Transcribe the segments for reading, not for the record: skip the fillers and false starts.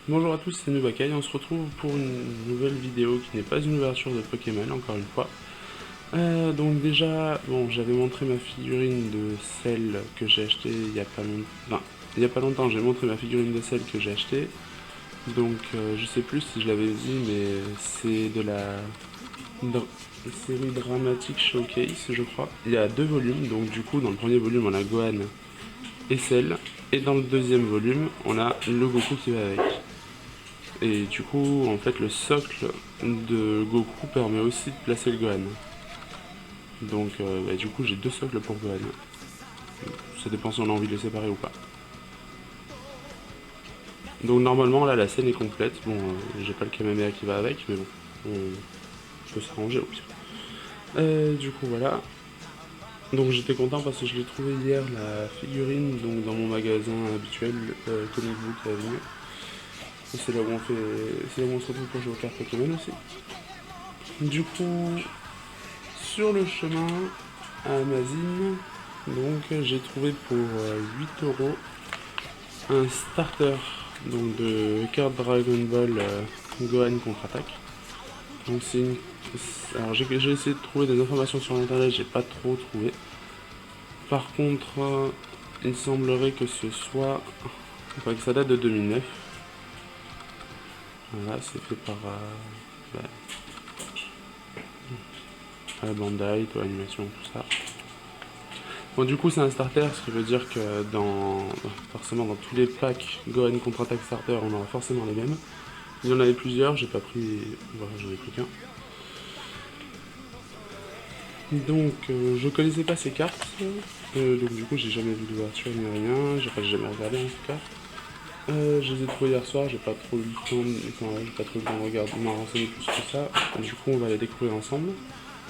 Bonjour à tous, c'est Nubakai, on se retrouve pour une nouvelle vidéo qui n'est pas une ouverture de Pokémon, encore une fois. Donc déjà, bon, j'avais montré ma figurine de celle que j'ai acheté il y a pas longtemps. Enfin, il y a pas longtemps, j'ai montré ma figurine de celle que j'ai acheté. Donc je sais plus si je l'avais dit, mais c'est de la série dramatique Showcase, je crois. Il y a deux volumes, donc du coup, dans le premier volume, on a Gohan et Cell, et dans le deuxième volume, on a le Goku qui va avec. Et du coup, en fait, le socle de Goku permet aussi de placer le Gohan. Donc, du coup, j'ai deux socles pour Gohan. Ça dépend si on a envie de les séparer ou pas. Donc, normalement, là, la scène est complète. Bon, j'ai pas le Kamehameha qui va avec, mais bon, on peut s'arranger au pire. Du coup, voilà. Donc, j'étais content parce que je l'ai trouvé hier, la figurine, donc dans mon magasin habituel, Comic Book Avenue. C'est là où on se retrouve pour jouer aux cartes Pokémon aussi. Du coup, sur le chemin à Amazon, donc j'ai trouvé pour 8 euros un starter donc de carte Dragon Ball Gohan contre-attaque. Donc c'est une. Alors j'ai essayé de trouver des informations sur internet, j'ai pas trop trouvé. Par contre, il semblerait que ce soit. Enfin, que ça date de 2009. Voilà, c'est fait par Bandai, Toei Animation, tout ça. Bon, du coup, c'est un starter, ce qui veut dire que forcément dans tous les packs Gohan contre-attaque starter, on aura forcément les mêmes. Il y en avait plusieurs, j'ai pas pris. Voilà, j'en ai pris qu'un. Donc, je connaissais pas ces cartes. Donc, du coup, j'ai jamais vu d'ouverture ni rien. J'ai jamais regardé en tout cas. Je les ai trouvés hier soir, j'ai pas trop eu le temps j'ai pas trop eu le temps de regarder, de m'en renseigner plus que ça. Du coup, on va les découvrir ensemble.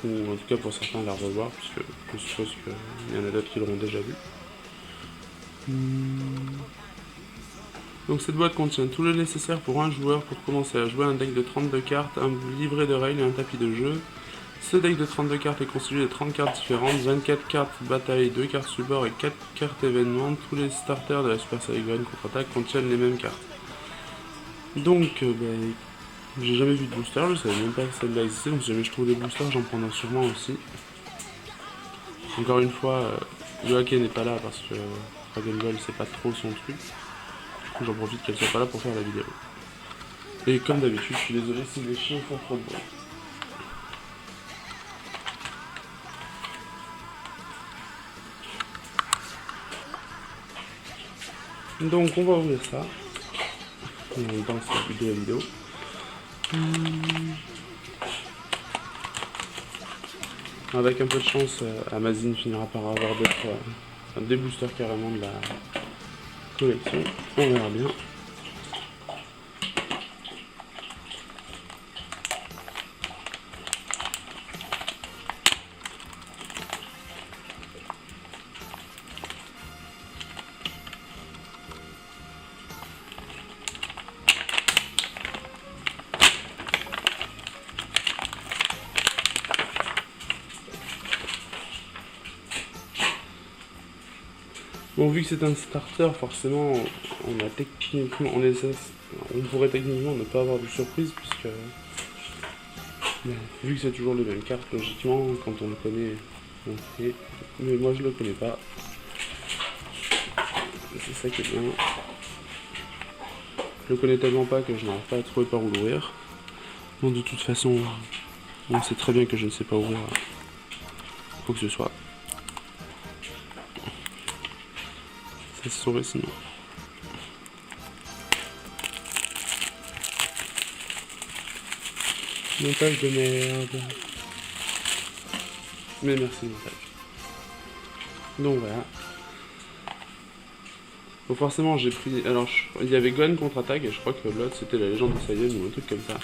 Ou en tout cas, pour certains, la revoir, puisque je suppose qu'il y en a d'autres qui l'auront déjà vu. Donc cette boîte contient tout le nécessaire pour un joueur pour commencer à jouer un deck de 32 cartes, un livret de règles et un tapis de jeu. Ce deck de 32 cartes est constitué de 30 cartes différentes, 24 cartes bataille, 2 cartes support et 4 cartes événements. Tous les starters de la Super Série Gohan contre-attaque contiennent les mêmes cartes. Donc, j'ai jamais vu de booster, je savais même pas que celle-là existait, donc si jamais je trouve des boosters, j'en prendrai sûrement aussi. Encore une fois, Yoake n'est pas là parce que Dragon Ball c'est pas trop son truc. Du coup, j'en profite qu'elle soit pas là pour faire la vidéo. Et comme d'habitude, je suis désolé si les chiens font trop de bruit. Donc on va ouvrir ça. En même temps, c'est le but de la vidéo. Avec un peu de chance, Amazon finira par avoir des boosters carrément de la collection. On verra bien. Bon, vu que c'est un starter, forcément, on pourrait techniquement ne pas avoir de surprise, puisque vu que c'est toujours les mêmes cartes, logiquement, quand on le connaît, on sait. Mais moi, je le connais pas. C'est ça qui est bien. Je le connais tellement pas que je n'arrive pas à trouver par où l'ouvrir. Bon, de toute façon, on sait très bien que je ne sais pas ouvrir quoi que ce soit. Ça se saurait sinon. Montage de merde. Mais merci montage. Donc voilà. Bon, forcément j'ai pris. Alors il y avait Gohan contre-attaque et je crois que l'autre c'était la légende de Saiyan ou un truc comme ça.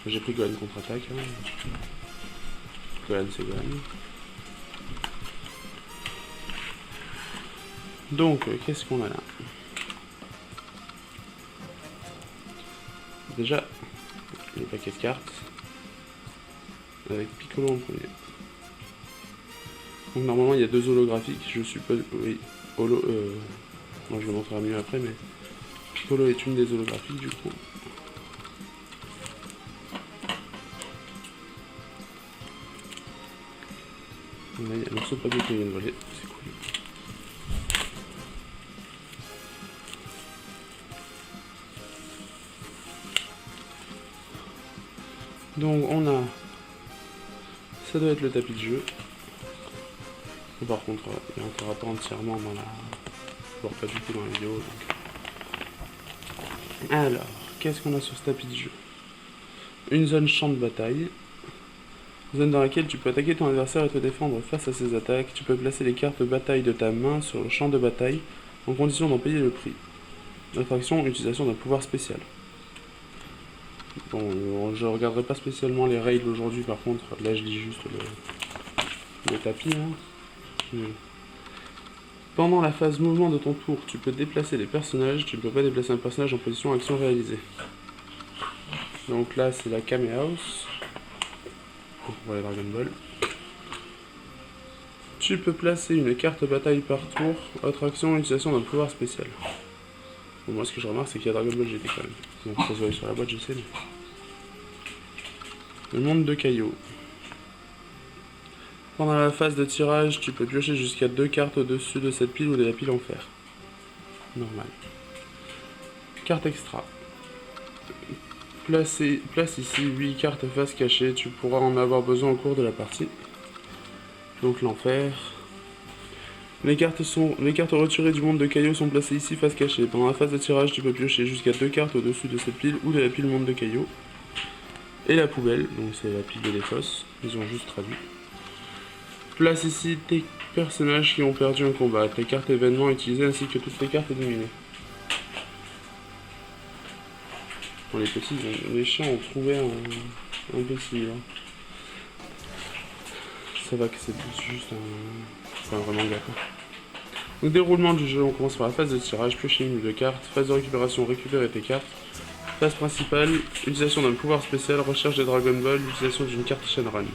J'ai pris Gohan contre-attaque. Gohan c'est Gohan. Donc qu'est-ce qu'on a là? Déjà, les paquets de cartes. Avec Piccolo en premier. Donc normalement il y a deux holographiques, je suppose. Oui, holo. Moi je le montrerai mieux après, mais Piccolo est une des holographiques du coup. Là, il y a un morceau de papier qui vient de voler, c'est cool. Donc on a... Ça doit être le tapis de jeu. Par contre, il n'entrera pas entièrement dans la... voire pas du tout dans la vidéo. Donc... Alors, qu'est-ce qu'on a sur ce tapis de jeu? Une zone champ de bataille. Zone dans laquelle tu peux attaquer ton adversaire et te défendre face à ses attaques. Tu peux placer les cartes bataille de ta main sur le champ de bataille, en condition d'en payer le prix. Notre action, utilisation d'un pouvoir spécial. Bon, je regarderai pas spécialement les règles aujourd'hui, par contre, là je lis juste le tapis. Hein. Pendant la phase mouvement de ton tour, tu peux déplacer les personnages, tu ne peux pas déplacer un personnage en position action réalisée. Donc là c'est la Kame House. Pour les Dragon Ball. Tu peux placer une carte bataille par tour. Autre action, utilisation d'un pouvoir spécial. Bon, moi ce que je remarque c'est qu'il y a Dragon Ball GT quand même. Donc ça se voit sur la boîte, je sais. Mais... Le monde de Kaio. Pendant la phase de tirage, tu peux piocher jusqu'à 2 cartes au-dessus de cette pile ou de la pile en fer. Normal. Carte extra. Place ici 8 cartes face cachée, tu pourras en avoir besoin au cours de la partie. Donc l'enfer. Les cartes retirées du monde de Kaio sont placées ici face cachée. Pendant la phase de tirage, tu peux piocher jusqu'à 2 cartes au-dessus de cette pile ou de la pile monde de Kaio. Et la poubelle, donc c'est la pile de l'Écosse, ils ont juste traduit. Place ici tes personnages qui ont perdu un combat, tes cartes événements utilisées ainsi que toutes les cartes éliminées. Bon, les petits, les chiens ont trouvé un petit livre. Ça va que c'est juste un vrai manga quoi. Donc déroulement du jeu, on commence par la phase de tirage, piocher une de cartes, phase de récupération, récupérer tes cartes. Phase principale, utilisation d'un pouvoir spécial, recherche des Dragon Ball, utilisation d'une carte Shenron.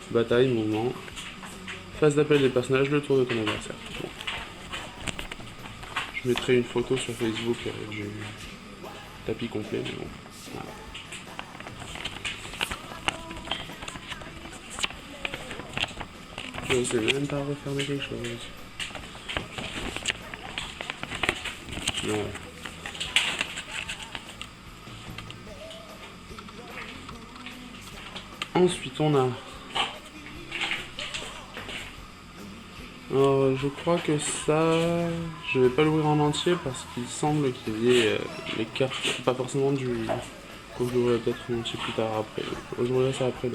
Bataille, mouvement. Phase d'appel des personnages, le tour de ton adversaire. Bon. Je mettrai une photo sur Facebook du tapis complet, mais bon. Voilà. Je sais même pas refermer quelque chose. Non. Ensuite on a... Alors je crois que ça... Je vais pas l'ouvrir en entier parce qu'il semble qu'il y ait les cartes... Pas forcément du... Faut que je l'ouvre peut-être en entier plus tard après. Je l'ouvrirai ça après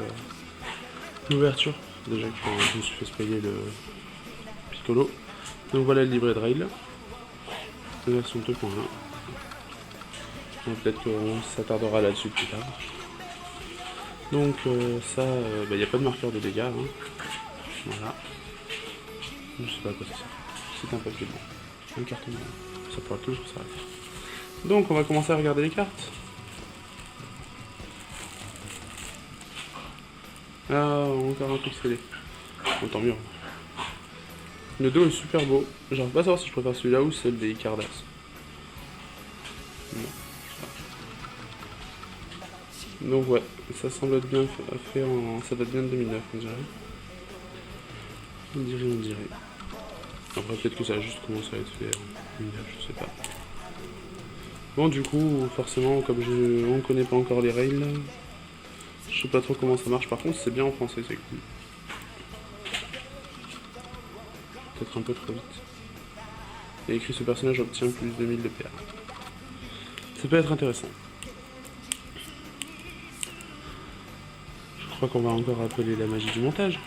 l'ouverture. Déjà que je me suis fait spoiler le Piccolo. Donc voilà le livret de rail. Version 2.1. Peut-être qu'on s'attardera là-dessus plus tard. Donc ça, il n'y a pas de marqueur de dégâts. Hein. Voilà. Je sais pas à quoi ça sert. C'est un papier blanc. Un carton blanc. Ça pourra toujours s'arrêter. Donc on va commencer à regarder les cartes. Ah, encore un truc scellé. Bon, tant mieux. Le dos est super beau. J'arrive pas à savoir si je préfère celui-là ou celle des Cardass. Non. Donc ouais, ça semble être bien fait en... Ça date bien de 2009, on dirait. On dirait. Après peut-être que ça a juste commencé à être fait en 2009, je sais pas. Bon du coup, forcément, comme on connaît pas encore les règles, je sais pas trop comment ça marche. Par contre, c'est bien en français, c'est cool. Peut-être un peu trop vite. Il y a écrit ce personnage obtient plus de 1000 de PA. Ça peut être intéressant. Je crois qu'on va encore appeler la magie du montage.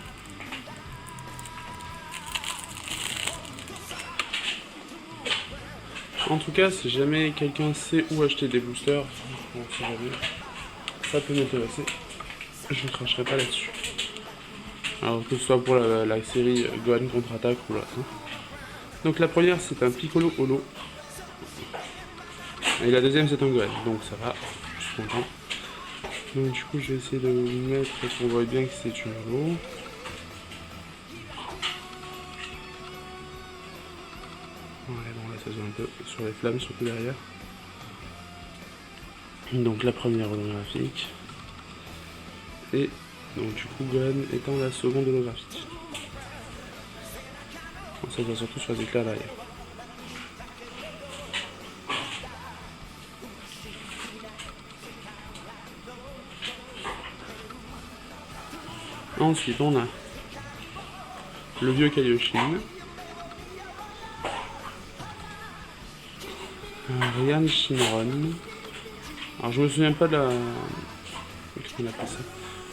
En tout cas, si jamais quelqu'un sait où acheter des boosters, ça peut m'intéresser. Je ne cracherai pas là-dessus. Alors que ce soit pour la série Gohan contre-attaque ou là. Donc la première c'est un Piccolo Holo. Et la deuxième c'est un Gohan. Donc ça va, je suis content. Donc du coup je vais essayer de vous mettre pour qu'on voit bien que c'est une Holo. Ouais bon là ça se voit un peu sur les flammes surtout derrière. Donc la première holographique. Et donc du coup Gohan étant la seconde holographique. Bon, ça va surtout sur les éclairs derrière. Ensuite on a le vieux Kaioshin. Ryan Shinron. Alors je me souviens pas de la... Qu'est-ce qu'on appelle ça?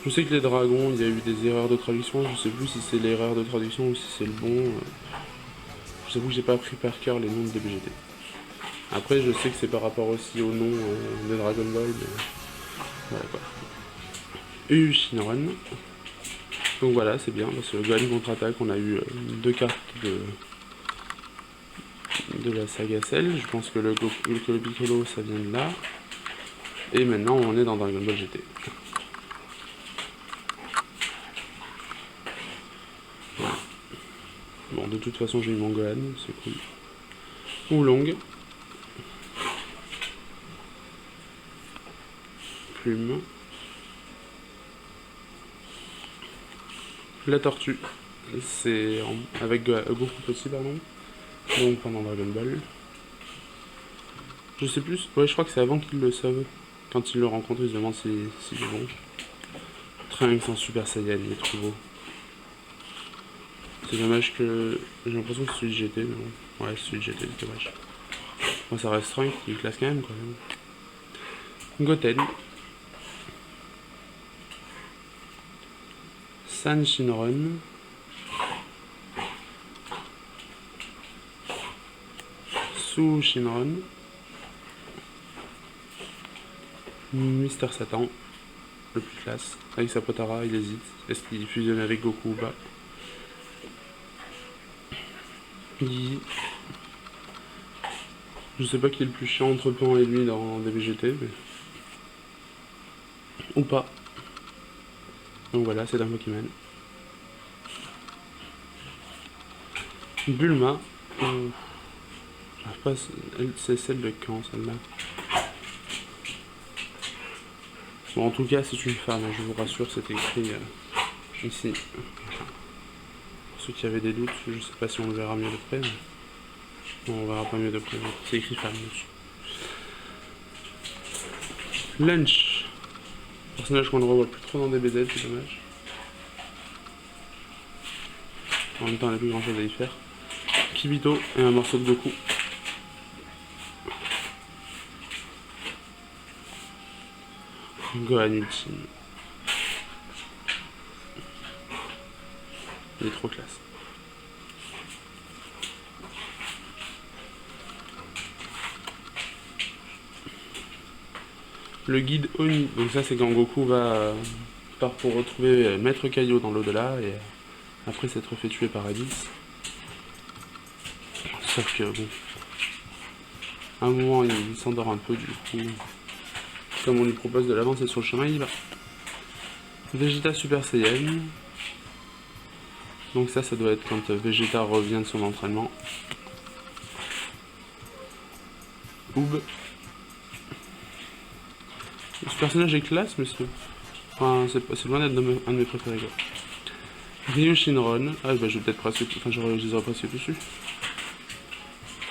Je sais que les dragons, il y a eu des erreurs de traduction, je sais plus si c'est l'erreur de traduction ou si c'est le bon. Je sais que j'ai pas appris par cœur les noms de DBGT. Après je sais que c'est par rapport aussi au nom de Dragon Ball, mais... Voilà quoi. Shinron. Donc voilà, c'est bien, parce que Gohan contre-attaque, on a eu deux cartes de la saga Cell. Je pense que le Piccolo, ça vient de là. Et maintenant, on est dans Dragon Ball GT. Voilà. Bon, de toute façon, j'ai eu mon Gohan, c'est cool. Oolong. Plume. La tortue. C'est avec Goku petit, pardon. Donc pendant Dragon Ball. Je sais plus. Ouais, je crois que c'est avant qu'il le sauve. Quand il le rencontre, il se demande s'il est bon. Trunks en Super Saiyan, il est trop beau. C'est dommage que... J'ai l'impression que c'est celui de GT, mais bon. Ouais, c'est celui de GT, c'est dommage. Bon, ça reste Trunks, il classe quand même, quoi. Goten. San Shinron. Su Shinron. Mister Satan, le plus classe. Avec sa Potara, il hésite. Est-ce qu'il fusionne avec Goku ou pas? Yi. Je sais pas qui est le plus chiant entre Pan et lui dans DBGT, mais... Ou pas. Donc voilà, c'est Dama qui mène. Bulma. Pas... C'est celle de quand, celle-là? Bon, en tout cas, c'est une femme, je vous rassure, c'est écrit ici. Pour ceux qui avaient des doutes, je sais pas si on le verra mieux de près, mais... Non, on verra pas mieux de près, c'est écrit femme dessus. Lunch. Personnage qu'on ne revoit plus trop dans DBZ, c'est dommage. En même temps, il n'y a plus grand chose à y faire. Kibito et un morceau de Goku. Gohan ultime. Il est trop classe. Le guide Oni. Donc ça c'est quand Goku va part pour retrouver Maître Kaio dans l'au-delà et après s'être fait tuer par Raditz. Sauf que bon, à un moment il s'endort un peu, du coup comme on lui propose de l'avancer sur le chemin, il va. Vegeta Super Saiyan. Donc ça doit être quand Vegeta revient de son entraînement. Oob. Ce personnage est classe, mais c'est loin d'être un de mes préférés. Quoi. Ryu Shinron. Ah bah je vais peut-être presque... Enfin je les aurais presque dessus.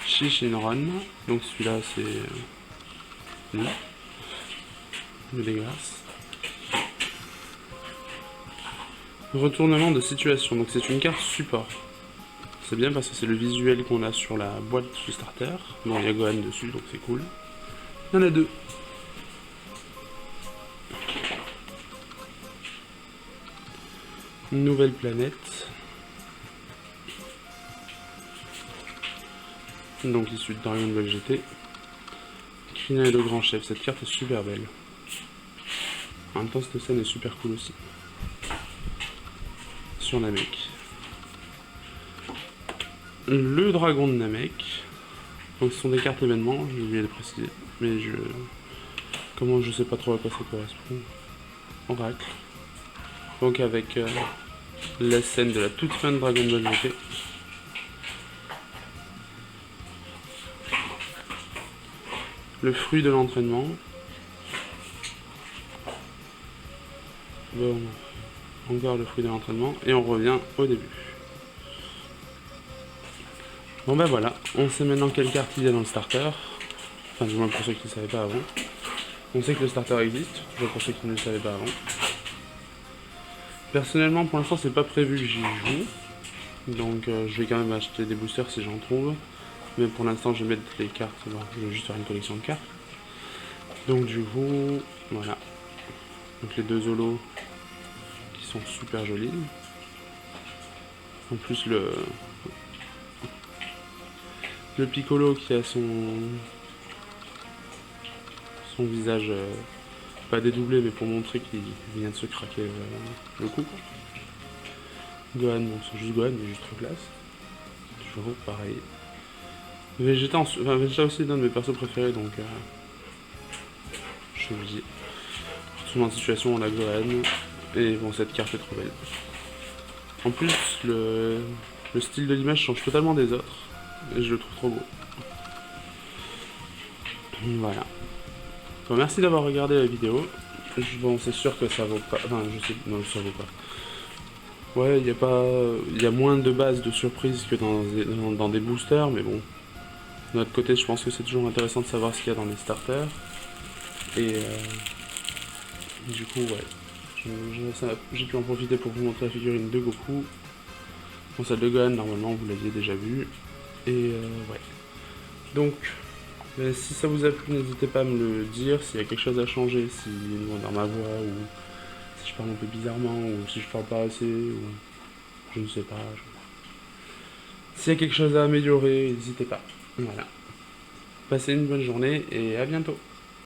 Shi Shinron. Donc celui-là c'est... lui. Le dégueulasse. Retournement de situation. Donc c'est une carte support. C'est bien parce que c'est le visuel qu'on a sur la boîte du starter. Bon, il y a Gohan dessus, donc c'est cool. Il y en a deux. Une nouvelle planète. Donc issue de Dragon Ball GT. Krillin est le grand chef. Cette carte est super belle. En même temps, cette scène est super cool aussi. Sur Namek. Le dragon de Namek. Donc ce sont des cartes événements, j'ai oublié de préciser. Mais comment je sais pas trop à quoi ça correspond. Oracle. Donc avec la scène de la toute fin de Dragon Ball GT. Le fruit de l'entraînement. Bon, encore le fruit de l'entraînement, et on revient au début. Bon ben voilà, on sait maintenant quelle carte il y a dans le starter. Enfin, du moins pour ceux qui ne savaient pas avant. On sait que le starter existe, toujours pour ceux qui ne le savaient pas avant. Personnellement, pour l'instant, c'est pas prévu que j'y joue. Donc, je vais quand même acheter des boosters si j'en trouve. Mais pour l'instant, je vais mettre les cartes. Bon, je vais juste faire une collection de cartes. Donc, du coup, voilà. Donc, les deux Zolos qui sont super jolis. En plus, le Piccolo qui a son visage pas dédoublé, mais pour montrer qu'il vient de se craquer le cou. Gohan, bon, c'est juste Gohan, mais juste trop classe. Toujours pareil. Vegeta, Vegeta aussi est l'un de mes persos préférés, donc je suis obligé. Retournement de situation, on a Gohan, et bon, cette carte est trop belle. En plus, le style de l'image change totalement des autres, et je le trouve trop beau. Voilà. Bon, merci d'avoir regardé la vidéo. Bon, c'est sûr que ça vaut pas. Enfin, je sais. Non, ça vaut pas. Ouais, il y a moins de bases de surprises que dans des boosters, mais bon. De notre côté, je pense que c'est toujours intéressant de savoir ce qu'il y a dans les starters. Et du coup, ouais. J'ai pu en profiter pour vous montrer la figurine de Goku. Bon, celle de Gohan, normalement, vous l'aviez déjà vue. Et ouais. Donc, si ça vous a plu, n'hésitez pas à me le dire. S'il y a quelque chose à changer, si dans ma voix, ou si je parle un peu bizarrement, ou si je parle pas assez, ou je ne sais pas. S'il y a quelque chose à améliorer, n'hésitez pas. Voilà. Passez une bonne journée et à bientôt.